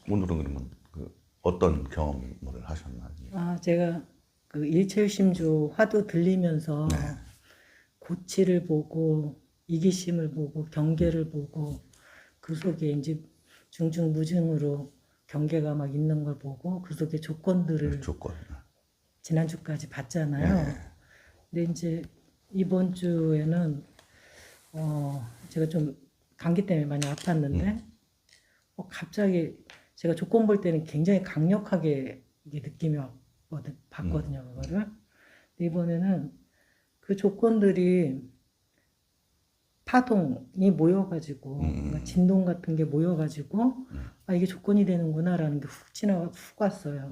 오늘은 그러면 어떤 경험을 하셨나요? 제가 그 일체유심주 화두 들리면서 네. 고치를 보고 이기심을 보고 경계를 보고 그 속에 이제 중증무증으로 경계가 막 있는 걸 보고 그 속에 조건들을 조건. 지난주까지 네. 봤잖아요. 근데 이제 이번 주에는 제가 좀 감기 때문에 많이 아팠는데 갑자기 제가 조건 볼 때는 굉장히 강력하게 이게 느낌이 봤거든요, 그거를. 근데 이번에는 그 조건들이 파동이 모여가지고 뭔가 진동 같은 게 모여가지고 이게 조건이 되는구나라는 게 훅 지나가 훅 왔어요.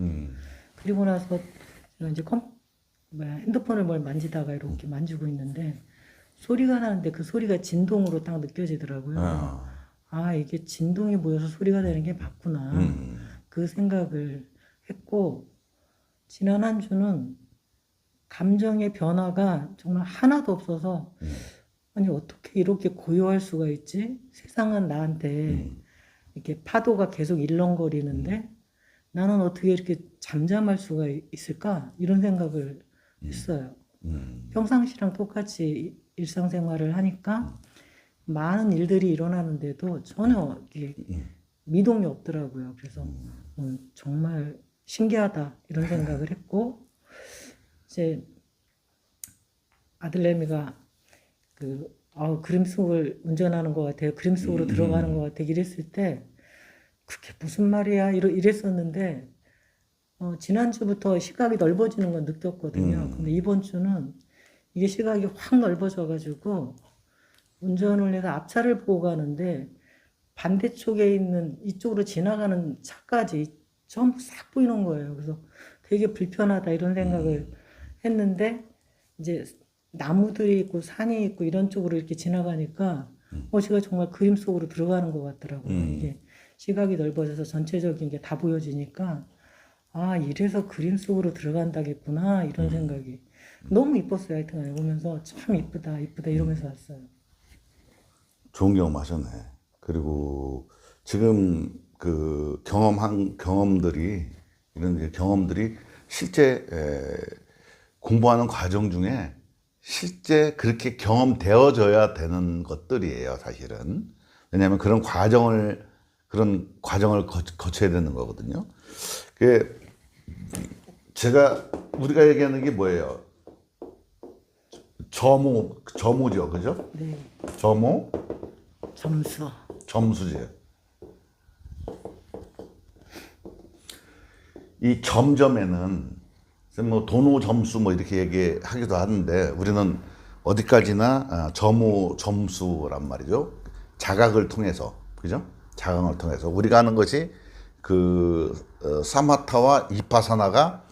그리고 나서 제가 이제 핸드폰을 뭘 만지다가 이렇게 만지고 있는데 소리가 나는데 그 소리가 진동으로 딱 느껴지더라고요. 이게 진동이 모여서 소리가 되는 게 맞구나. 그 생각을 했고, 지난 한 주는 감정의 변화가 정말 하나도 없어서, 아니, 어떻게 이렇게 고요할 수가 있지? 세상은 나한테 이렇게 파도가 계속 일렁거리는데, 나는 어떻게 이렇게 잠잠할 수가 있을까? 이런 생각을 했어요. 평상시랑 똑같이 일상생활을 하니까 많은 일들이 일어나는데도 전혀 이게 미동이 없더라고요. 그래서 정말 신기하다 이런 생각을 했고, 이제 아들내미가 그림 속을 운전하는 것 같아요. 그림 속으로 들어가는 것 같아. 이랬을 때 그게 무슨 말이야? 이랬었는데 지난주부터 시각이 넓어지는 건 느꼈거든요. 근데 이번 주는 이게 시각이 확 넓어져가지고 운전을 해서 앞차를 보고 가는데 반대쪽에 있는 이쪽으로 지나가는 차까지 전부 싹 보이는 거예요. 그래서 되게 불편하다 이런 생각을 했는데 이제 나무들이 있고 산이 있고 이런 쪽으로 이렇게 지나가니까 제가 정말 그림 속으로 들어가는 것 같더라고요. 이게 시각이 넓어져서 전체적인 게 다 보여지니까 이래서 그림 속으로 들어간다겠구나 이런 생각이 너무 이뻤어요. 하여튼 오면서 참 이쁘다 이러면서 왔어요. 좋은 경험 하셨네. 그리고 지금 그 경험한 경험들이, 이런 이제 경험들이 실제 공부하는 과정 중에 실제 그렇게 경험되어져야 되는 것들이에요, 사실은. 왜냐하면 그런 과정을 거쳐야 되는 거거든요. 우리가 얘기하는 게 뭐예요? 점호죠, 그죠? 네, 점호, 점수. 점수지. 이 점점에는 뭐 도노 점수 뭐 이렇게 얘기하기도 하는데, 우리는 어디까지나 점수란 말이죠. 자각을 통해서, 그죠? 자각을 통해서 우리가 하는 것이 사마타와 이파사나가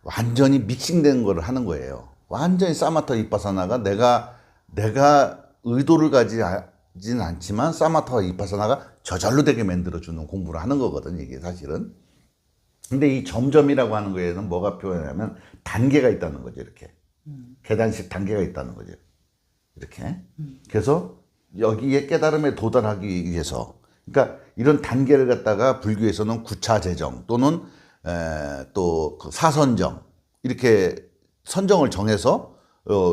완전히 믹싱된 걸 하는 거예요. 완전히 사마타 이파사나가 내가 의도를 가지진 않지만 사마타와 이파사나가 저절로 되게 만들어주는 공부를 하는 거거든요, 이게 사실은. 근데 이 점점이라고 하는 거에는 뭐가 표현하냐면 단계가 있다는 거죠, 이렇게. 계단식 단계가 있다는 거죠. 이렇게. 그래서 여기에 깨달음에 도달하기 위해서, 그러니까 이런 단계를 갖다가 불교에서는 구차재정 또는 또 그 사선정, 이렇게 선정을 정해서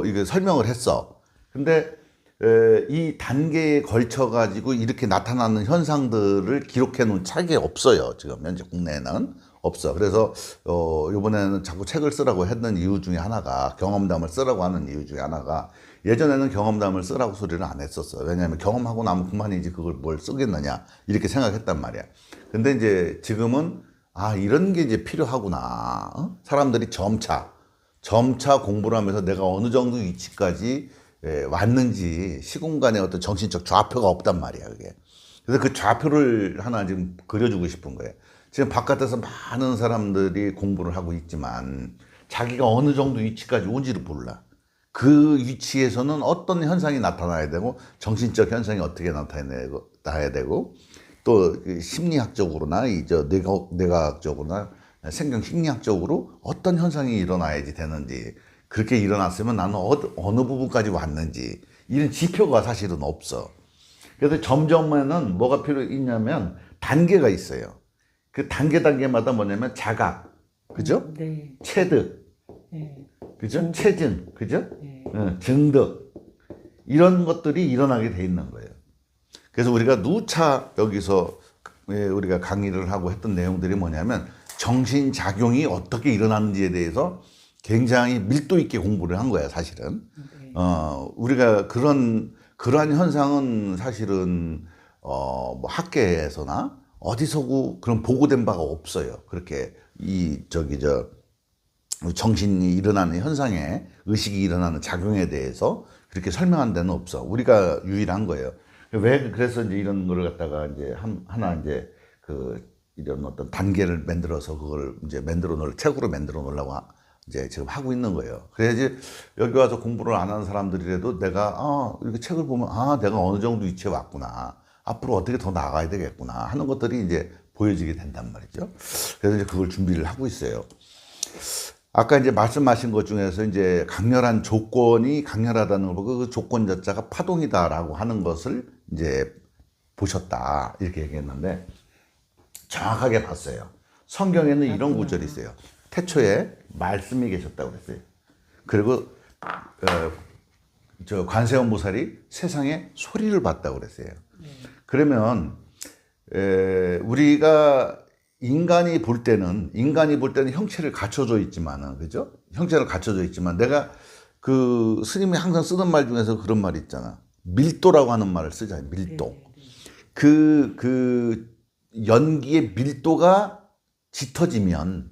이게 설명을 했어. 근데 이 단계에 걸쳐 가지고 이렇게 나타나는 현상들을 기록해 놓은 책이 없어요. 지금 현재 국내에는 없어. 그래서 이번에는 자꾸 책을 쓰라고 했던 이유 중에 하나가, 경험담을 쓰라고 하는 이유 중에 하나가, 예전에는 경험담을 쓰라고 소리를 안 했었어. 왜냐하면 경험하고 나면 그만이지 그걸 뭘 쓰겠느냐 이렇게 생각했단 말이야. 근데 이제 지금은 이런 게 이제 필요하구나. 사람들이 점차 공부를 하면서 내가 어느 정도 위치까지 왔는지 시공간에 어떤 정신적 좌표가 없단 말이야, 그게. 그래서 그 좌표를 하나 지금 그려주고 싶은 거예요. 지금 바깥에서 많은 사람들이 공부를 하고 있지만 자기가 어느 정도 위치까지 온지를 몰라. 그 위치에서는 어떤 현상이 나타나야 되고, 정신적 현상이 어떻게 나타나야 되고, 또 심리학적으로나 뇌과학적으로나 생경 심리학적으로 어떤 현상이 일어나야지 되는지, 그렇게 일어났으면 나는 어느 부분까지 왔는지, 이런 지표가 사실은 없어. 그래서 점점에는 뭐가 필요 있냐면 단계가 있어요. 그 단계마다 뭐냐면 자각, 그죠? 네. 체득, 네. 그죠? 체증, 그죠? 네. 증득, 이런 것들이 일어나게 돼 있는 거예요. 그래서 우리가 누차 여기서 우리가 강의를 하고 했던 내용들이 뭐냐면 정신작용이 어떻게 일어나는지에 대해서 굉장히 밀도 있게 공부를 한 거야, 사실은. 네. 우리가 그러한 현상은 사실은, 뭐 학계에서나 어디서 그런 보고된 바가 없어요. 그렇게 정신이 일어나는 현상에 의식이 일어나는 작용에 대해서 그렇게 설명한 데는 없어. 우리가 유일한 거예요. 그래서 이제 이런 거를 갖다가 이제 하나 이제 이런 어떤 단계를 만들어서 그걸 이제 책으로 만들어 놓으려고 이제 지금 하고 있는 거예요. 그래야지 여기 와서 공부를 안 하는 사람들이라도 내가 이렇게 책을 보면 내가 어느 정도 위치에 왔구나. 앞으로 어떻게 더 나아가야 되겠구나 하는 것들이 이제 보여지게 된단 말이죠. 그래서 이제 그걸 준비를 하고 있어요. 아까 이제 말씀하신 것 중에서 이제 강렬한 조건이 강렬하다는 거, 그 조건 자체가 파동이다라고 하는 것을 이제 보셨다 이렇게 얘기했는데 정확하게 봤어요. 성경에는 이런 구절이 있어요. 태초에 말씀이 계셨다고 그랬어요. 그리고 저 관세음 보살이 세상에 소리를 봤다고 그랬어요. 그러면 우리가 인간이 볼 때는 형체를 갖춰져 있지만은, 그죠? 형체를 갖춰져 있지만 내가 스님이 항상 쓰는 말 중에서 그런 말이 있잖아. 밀도라고 하는 말을 쓰잖아요. 밀도. 그 연기의 밀도가 짙어지면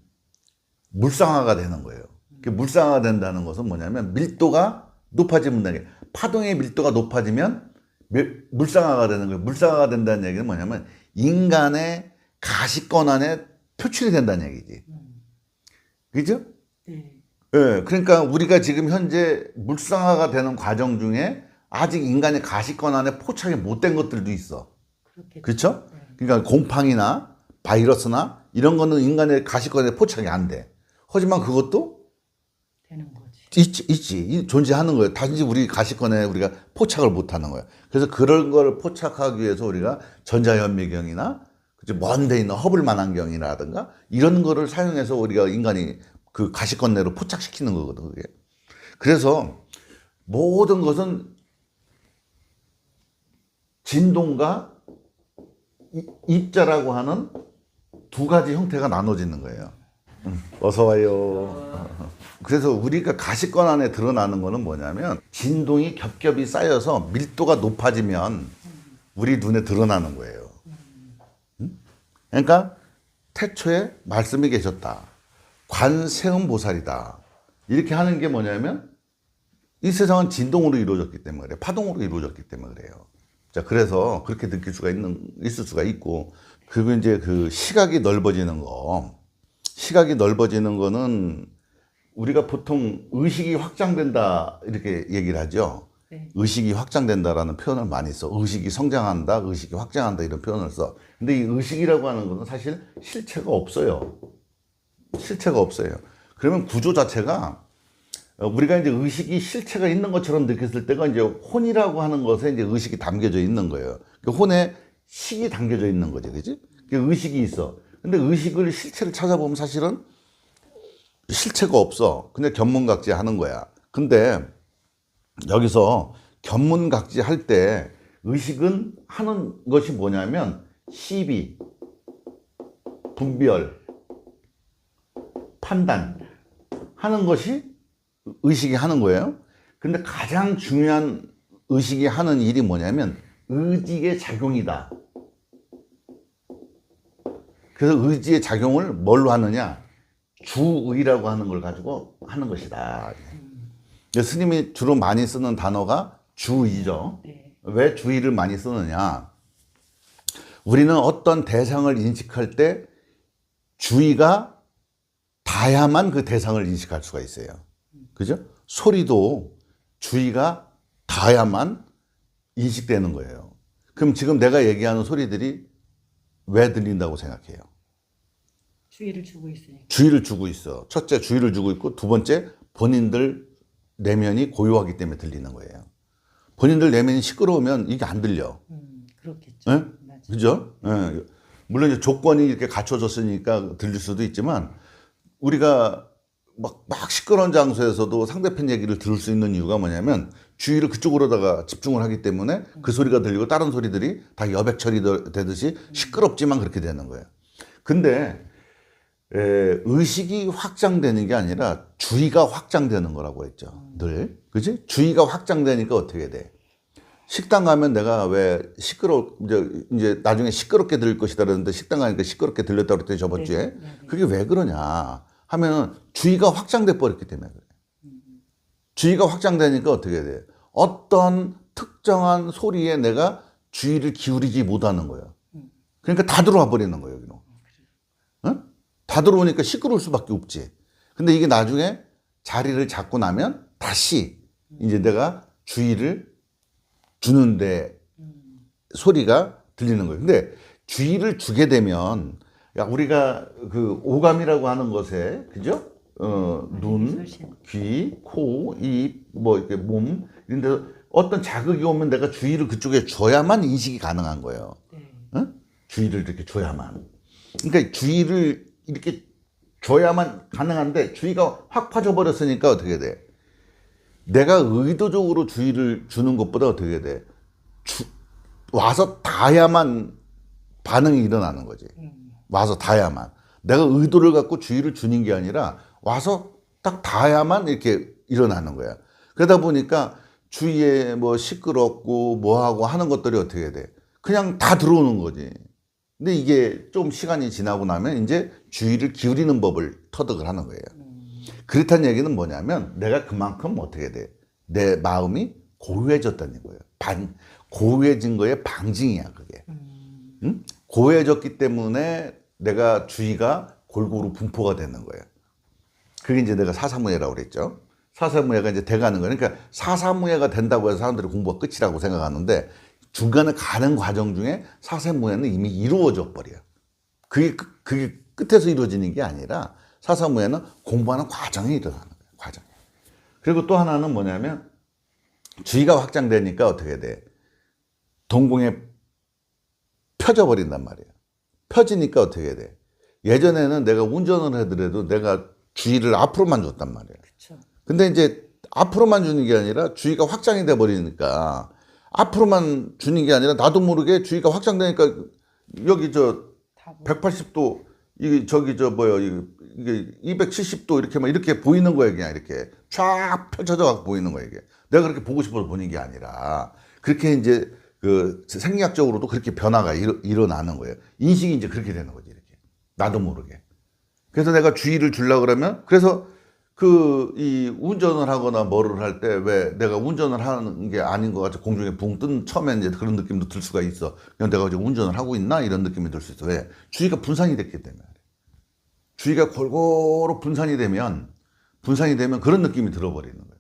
물상화가 되는 거예요. 물상화가 된다는 것은 뭐냐면 밀도가 높아지면 파동의 밀도가 높아지면 물상화가 되는 거예요. 물상화가 된다는 얘기는 뭐냐면 인간의 가시권 안에 표출이 된다는 얘기지. 그죠? 네. 예, 그러니까 우리가 지금 현재 물상화가 되는 과정 중에 아직 인간의 가시권 안에 포착이 못 된 것들도 있어. 그렇죠? 네. 그러니까 곰팡이나 바이러스나 이런 거는 인간의 가시권에 포착이 안 돼. 하지만 그것도 되는 거지. 있지. 존재하는 거예요. 단지 우리 가시권에 우리가 포착을 못 하는 거예요. 그래서 그런 걸 포착하기 위해서 우리가 전자현미경이나 먼 데 있는 허블 만환경이라든가 이런 거를 사용해서 우리가 인간이 그 가시권 내로 포착시키는 거거든, 그게. 그래서 모든 것은 진동과 입자라고 하는 두 가지 형태가 나눠지는 거예요. 어서 와요. 그래서 우리가 가시권 안에 드러나는 거는 뭐냐면 진동이 겹겹이 쌓여서 밀도가 높아지면 우리 눈에 드러나는 거예요. 그러니까 태초에 말씀이 계셨다. 관세음 보살이다. 이렇게 하는 게 뭐냐면 이 세상은 진동으로 이루어졌기 때문에 그래요. 파동으로 이루어졌기 때문에 그래요. 자, 그래서 그렇게 느낄 수가 있을 수가 있고, 그리고 이제 시각이 넓어지는 거는 우리가 보통 의식이 확장된다 이렇게 얘기를 하죠. 네. 의식이 확장된다라는 표현을 많이 써. 의식이 성장한다, 의식이 확장한다 이런 표현을 써. 근데 이 의식이라고 하는 것은 사실 실체가 없어요. 그러면 구조 자체가 우리가 이제 의식이 실체가 있는 것처럼 느꼈을 때가 이제 혼이라고 하는 것에 이제 의식이 담겨져 있는 거예요. 그 혼에 식이 담겨져 있는 거지, 그지? 의식이 있어. 근데 의식을 실체를 찾아보면 사실은 실체가 없어. 근데 견문각지 하는 거야. 근데 여기서 견문각지 할 때 의식은 하는 것이 뭐냐면 시비, 분별, 판단 하는 것이 의식이 하는 거예요. 근데 가장 중요한 의식이 하는 일이 뭐냐면 의지의 작용이다. 그래서 의지의 작용을 뭘로 하느냐? 주의라고 하는 걸 가지고 하는 것이다. 스님이 주로 많이 쓰는 단어가 주의죠. 왜 주의를 많이 쓰느냐? 우리는 어떤 대상을 인식할 때 주의가 닿아야만 그 대상을 인식할 수가 있어요. 그죠? 소리도 주의가 닿아야만 인식되는 거예요. 그럼 지금 내가 얘기하는 소리들이 왜 들린다고 생각해요? 주의를 주고 있으니까. 주의를 주고 있어. 첫째, 주의를 주고 있고, 두 번째, 본인들 내면이 고요하기 때문에 들리는 거예요. 본인들 내면이 시끄러우면 이게 안 들려. 그렇겠죠. 네? 그죠? 네. 물론 이제 조건이 이렇게 갖춰졌으니까 들릴 수도 있지만 우리가 막 시끄러운 장소에서도 상대편 얘기를 들을 수 있는 이유가 뭐냐면 주의를 그쪽으로다가 집중을 하기 때문에 그 소리가 들리고 다른 소리들이 다 여백 처리되듯이 시끄럽지만 그렇게 되는 거예요. 근데 의식이 확장되는 게 아니라 주의가 확장되는 거라고 했죠. 늘. 그지? 주의가 확장되니까 어떻게 돼? 식당 가면 내가 왜 이제 나중에 시끄럽게 들릴 것이다 그러는데 식당 가니까 시끄럽게 들렸다고 그랬더니 저번 주에. 그게 왜 그러냐 하면은 주의가 확장돼 버렸기 때문에 그래. 주의가 확장되니까 어떻게 돼? 어떤 특정한 소리에 내가 주의를 기울이지 못하는 거예요. 그러니까 다 들어와 버리는 거예요, 여기로. 응? 다 들어오니까 시끄러울 수밖에 없지. 근데 이게 나중에 자리를 잡고 나면 다시 이제 내가 주의를 주는데 소리가 들리는 거예요. 근데 주의를 주게 되면 우리가 그 오감이라고 하는 것에 그죠? 눈, 귀, 코, 입, 뭐 이렇게 몸 이런 데 어떤 자극이 오면 내가 주의를 그쪽에 줘야만 인식이 가능한 거예요. 응? 주의를 이렇게 줘야만. 그러니까 주의를 이렇게 줘야만 가능한데 주의가 확 빠져버렸으니까 어떻게 돼? 내가 의도적으로 주의를 주는 것보다 어떻게 돼? 와서 닿아야만 반응이 일어나는 거지. 와서 닿아야만. 내가 의도를 갖고 주의를 주는 게 아니라 와서 딱 닿아야만 이렇게 일어나는 거야. 그러다 보니까 주위에 뭐 시끄럽고 뭐하고 하는 것들이 어떻게 돼? 그냥 다 들어오는 거지. 근데 이게 좀 시간이 지나고 나면 이제 주의를 기울이는 법을 터득을 하는 거예요. 그렇다는 얘기는 뭐냐면 내가 그만큼 어떻게 돼? 내 마음이 고요해졌다는 거예요. 고요해진 거의 방증이야, 그게. 응? 고요해졌기 때문에 내가 주의가 골고루 분포가 되는 거예요. 그게 이제 내가 사사무예라고 그랬죠. 사사무예가 이제 돼가는 거예요. 그러니까 사사무예가 된다고 해서 사람들이 공부가 끝이라고 생각하는데 중간에 가는 과정 중에 사사무예는 이미 이루어져 버려요. 그게 끝에서 이루어지는 게 아니라 사사무예는 공부하는 과정에 일어나는 거예요. 과정. 그리고 또 하나는 뭐냐면 주의가 확장되니까 어떻게 돼? 동공에 펴져 버린단 말이에요. 펴지니까 어떻게 돼? 예전에는 내가 운전을 하더라도 내가 주의를 앞으로만 줬단 말이에요. 그쵸. 근데 이제 앞으로만 주는 게 아니라 주의가 확장이 돼 버리니까 앞으로만 주는 게 아니라 나도 모르게 주의가 확장되니까 여기 저 180도 이게 저기 저 뭐야 이게 270도 이렇게 막 이렇게 보이는 거예요. 그냥 이렇게 쫙 펼쳐져 갖고 보이는 거예요. 이게 내가 그렇게 보고 싶어서 보는 게 아니라 그렇게 이제 그 생리학적으로도 그렇게 변화가 일어나는 거예요. 인식이 이제 그렇게 되는 거지 이렇게 나도 모르게. 그래서 내가 주의를 주려고 그러면 그래서 그 이 운전을 하거나 뭐를 할 때 왜 내가 운전을 하는 게 아닌 것 같아 공중에 붕 뜬 처음에 이제 그런 느낌도 들 수가 있어. 그냥 내가 지금 운전을 하고 있나 이런 느낌이 들 수 있어. 왜? 주의가 분산이 됐기 때문에. 주의가 골고루 분산이 되면 그런 느낌이 들어버리는 거예요.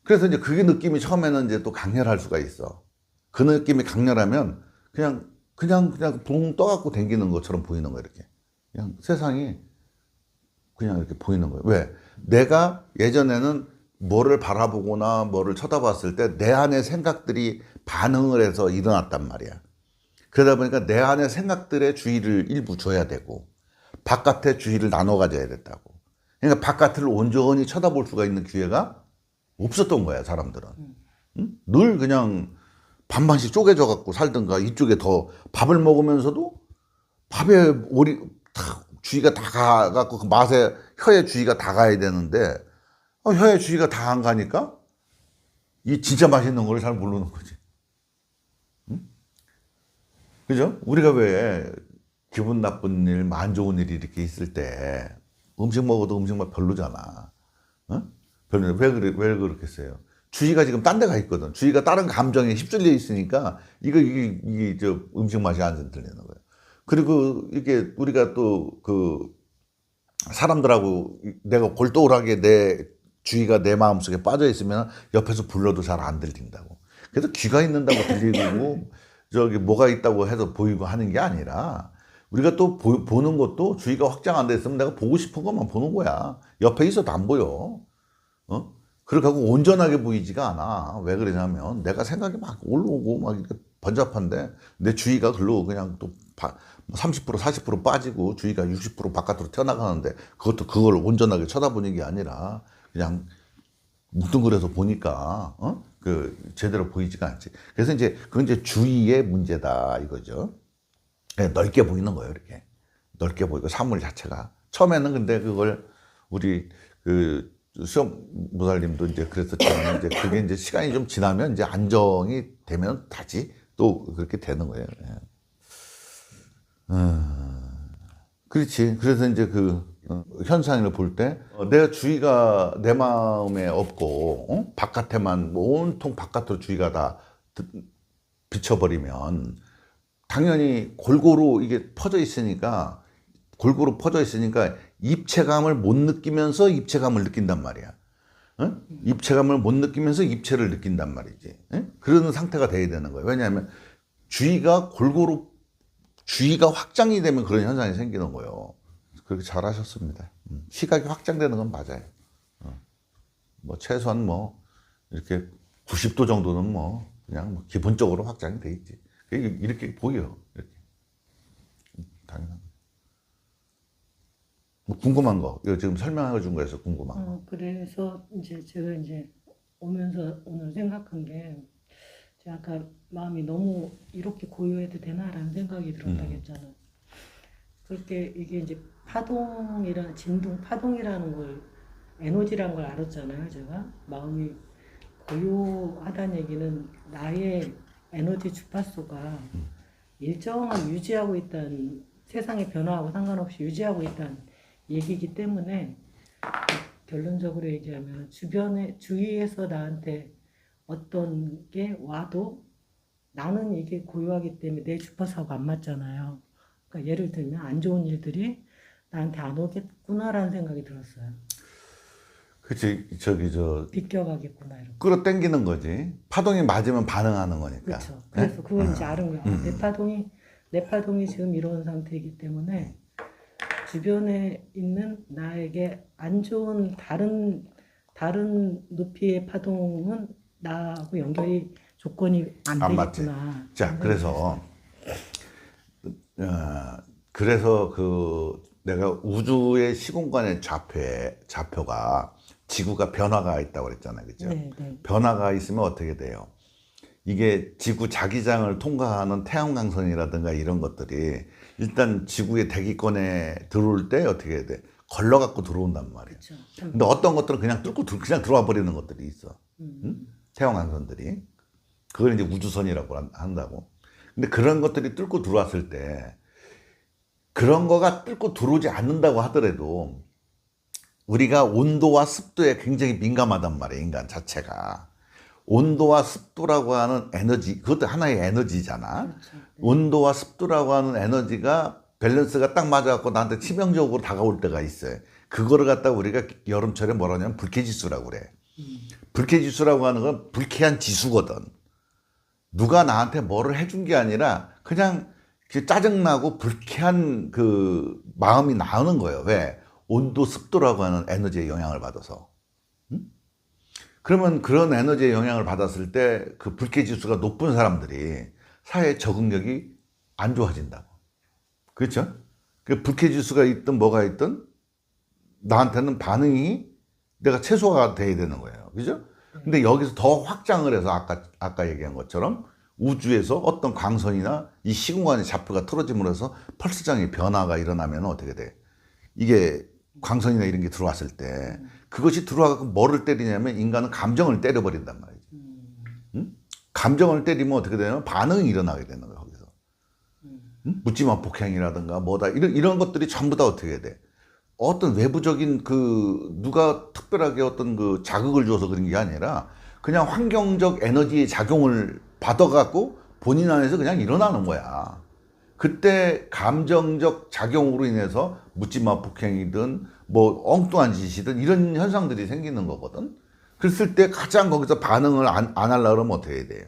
그래서 이제 그게 느낌이 처음에는 이제 또 강렬할 수가 있어. 그 느낌이 강렬하면 그냥 붕 떠갖고 댕기는 것처럼 보이는 거예요. 이렇게. 그냥 세상이 그냥 이렇게 보이는 거예요. 왜? 내가 예전에는 뭐를 바라보거나 뭐를 쳐다봤을 때 내 안의 생각들이 반응을 해서 일어났단 말이야. 그러다 보니까 내 안의 생각들의 주의를 일부 줘야 되고 바깥의 주의를 나눠 가져야 됐다고. 그러니까 바깥을 온전히 쳐다볼 수가 있는 기회가 없었던 거야, 사람들은. 응? 늘 그냥 반반씩 쪼개져 갖고 살든가 이쪽에 더 밥을 먹으면서도 밥에 주의가 다 가갖고 그 맛에 혀에 주의가 다 가야 되는데 혀에 주의가 다 안 가니까 이 진짜 맛있는 걸 잘 모르는 거지. 응? 그죠? 우리가 왜 기분 나쁜 일, 안 좋은 일이 이렇게 있을 때 음식 먹어도 음식 맛 별로잖아. 응? 별로 왜 그렇겠어요? 주의가 지금 딴 데 가 있거든. 주의가 다른 감정에 휩쓸려 있으니까 이게 저 음식 맛이 안 들리는 거예요. 그리고 이게 우리가 또 그 사람들하고 내가 골똘하게 내 주의가 내 마음속에 빠져 있으면 옆에서 불러도 잘 안 들린다고. 그래서 귀가 있는다고 들리고 저기 뭐가 있다고 해서 보이고 하는 게 아니라 우리가 또 보는 것도 주의가 확장 안 돼 있으면 내가 보고 싶은 것만 보는 거야. 옆에 있어도 안 보여. 그렇게 하고 온전하게 보이지가 않아. 왜 그러냐면 내가 생각이 막 올라오고 막 이렇게 번잡한데 내 주의가 글로 그냥 또 30% 40% 빠지고 주위가 60% 바깥으로 튀어나가는데 그걸 온전하게 쳐다보는 게 아니라 그냥 뭉뚱그려서 보니까 그 제대로 보이지가 않지. 그래서 이제 그건 이제 주위의 문제다 이거죠. 넓게 보이는 거예요, 이렇게 넓게 보이고 사물 자체가 처음에는 근데 그걸 우리 그 수영 무살님도 이제 그랬었지만 이제 그게 이제 시간이 좀 지나면 이제 안정이 되면 다시 또 그렇게 되는 거예요. 그렇지. 그래서 이제 그 현상을 볼 때 내가 주의가 내 마음에 없고 바깥에만 온통 바깥으로 주의가 다 비춰버리면 당연히 골고루 이게 골고루 퍼져 있으니까 입체감을 못 느끼면서 입체감을 느낀단 말이야. 입체감을 못 느끼면서 입체를 느낀단 말이지. 그런 상태가 돼야 되는 거예요. 왜냐하면 주의가 확장이 되면 그런 현상이 생기는 거예요. 그렇게 잘하셨습니다. 시각이 확장되는 건 맞아요. 뭐 최소한 뭐 이렇게 90도 정도는 뭐 그냥 뭐 기본적으로 확장이 돼 있지. 이렇게 보여. 이렇게. 당연한 거. 뭐 궁금한 거, 이거 지금 설명해 준 거에서 궁금한 거. 그래서 이제 제가 이제 오면서 오늘 생각한 게 제가 아까 마음이 너무 이렇게 고요해도 되나라는 생각이 들었다고 했잖아요. 그렇게 이게 이제 진동 파동이라는 걸 에너지라는 걸 알았잖아요. 제가 마음이 고요하다는 얘기는 나의 에너지 주파수가 일정한 유지하고 있다는 세상의 변화하고 상관없이 유지하고 있다는 얘기이기 때문에 결론적으로 얘기하면 주위에서 나한테 어떤 게 와도 나는 이게 고요하기 때문에 내 주파수하고 안 맞잖아요. 그러니까 예를 들면 안 좋은 일들이 나한테 안 오겠구나라는 생각이 들었어요. 그치, 비껴가겠구나 이렇게. 끌어당기는 거지. 파동이 맞으면 반응하는 거니까. 그렇죠. 그래서 그걸 이제 알은 거야. 내 파동이 지금 이런 상태이기 때문에 주변에 있는 나에게 안 좋은 다른 높이의 파동은 나하고 연결이 조건이 안 맞지. 되겠구나. 자, 그래서 내가 우주의 시공간의 좌표가 지구가 변화가 있다고 그랬잖아요. 그죠? 네. 변화가 있으면 어떻게 돼요? 이게 지구 자기장을 통과하는 태양광선이라든가 이런 것들이 일단 지구의 대기권에 들어올 때 어떻게 해야 돼? 걸러갖고 들어온단 말이에요. 그렇죠. 근데 어떤 것들은 그냥 그냥 들어와 버리는 것들이 있어. 태양광선들이. 그걸 이제 우주선이라고 한다고. 근데 그런 것들이 뚫고 들어왔을 때 그런 거가 뚫고 들어오지 않는다고 하더라도 우리가 온도와 습도에 굉장히 민감하단 말이에요. 인간 자체가. 온도와 습도라고 하는 에너지, 그것도 하나의 에너지잖아. 그렇죠. 네. 온도와 습도라고 하는 에너지가 밸런스가 딱 맞아갖고 나한테 치명적으로 다가올 때가 있어요. 그거를 갖다가 우리가 여름철에 뭐라 하냐면 불쾌지수라고 그래. 불쾌지수라고 하는 건 불쾌한 지수거든. 누가 나한테 뭐를 해준 게 아니라 그냥 짜증나고 불쾌한 그 마음이 나오는 거예요. 왜? 온도, 습도라고 하는 에너지의 영향을 받아서. 그러면 그런 에너지의 영향을 받았을 때 그 불쾌지수가 높은 사람들이 사회 적응력이 안 좋아진다고. 그렇죠? 그 불쾌지수가 있든 뭐가 있든 나한테는 반응이 내가 최소화가 돼야 되는 거예요. 그죠? 근데 여기서 더 확장을 해서 아까 얘기한 것처럼 우주에서 어떤 광선이나 이 시공간의 좌표가 틀어짐으로 해서 펄스장의 변화가 일어나면 어떻게 돼? 이게 광선이나 이런 게 들어왔을 때 그것이 들어와서 뭐를 때리냐면 인간은 감정을 때려버린단 말이지. 응? 감정을 때리면 어떻게 되냐면 반응이 일어나게 되는 거예요. 거기서. 응? 묻지마 폭행이라든가 뭐다 이런 것들이 전부 다 어떻게 돼? 어떤 외부적인 누가 특별하게 어떤 그 자극을 줘서 그런 게 아니라 그냥 환경적 에너지의 작용을 받아갖고 본인 안에서 그냥 일어나는 거야. 그때 감정적 작용으로 인해서 묻지마 폭행이든 뭐 엉뚱한 짓이든 이런 현상들이 생기는 거거든. 그랬을 때 가장 거기서 반응을 안 하려고 그러면 어떻게 해야 돼요?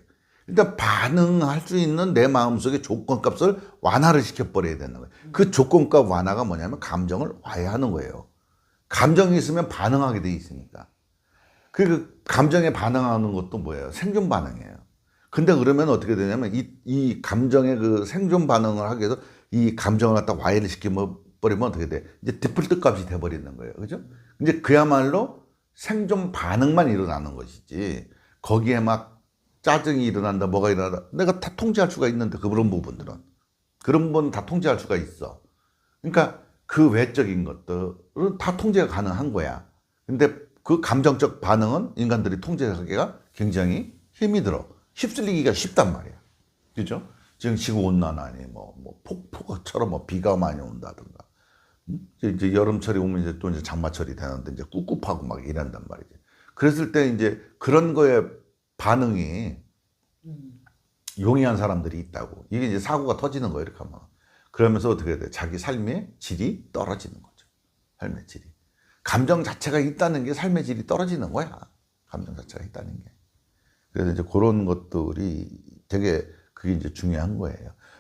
일단 반응할 수 있는 내 마음속의 조건값을 완화를 시켜버려야 되는 거예요. 그 조건값 완화가 뭐냐면 감정을 와해하는 거예요. 감정이 있으면 반응하게 돼 있으니까. 그 감정에 반응하는 것도 뭐예요? 생존 반응이에요. 근데 그러면 어떻게 되냐면 이 감정의 그 생존 반응을 하기 위해서 이 감정을 갖다 와해를 시켜버리면 어떻게 돼? 이제 디폴트 값이 돼버리는 거예요. 그죠? 이제 그야말로 생존 반응만 일어나는 것이지, 거기에 막 짜증이 일어난다, 뭐가 일어난다, 내가 다 통제할 수가 있는데, 그런 부분들은. 그런 부분은 다 통제할 수가 있어. 그러니까 그 외적인 것들은 다 통제가 가능한 거야. 근데 그 감정적 반응은 인간들이 통제하기가 굉장히 힘이 들어. 휩쓸리기가 쉽단 말이야. 그죠? 지금 지구온난화니, 폭포처럼 비가 많이 온다든가. 이제 여름철이 오면 이제 또 이제 장마철이 되는데 이제 꿉꿉하고 막 이런단 말이지. 그랬을 때 이제 그런 거에 반응이 용이한 사람들이 있다고. 이게 이제 사고가 터지는 거예요, 이렇게 하면. 그러면서 어떻게 돼? 자기 삶의 질이 떨어지는 거죠. 삶의 질이. 감정 자체가 있다는 게 삶의 질이 떨어지는 거야. 감정 자체가 있다는 게. 그래서 이제 그런 것들이 되게 그게 이제 중요한 거예요.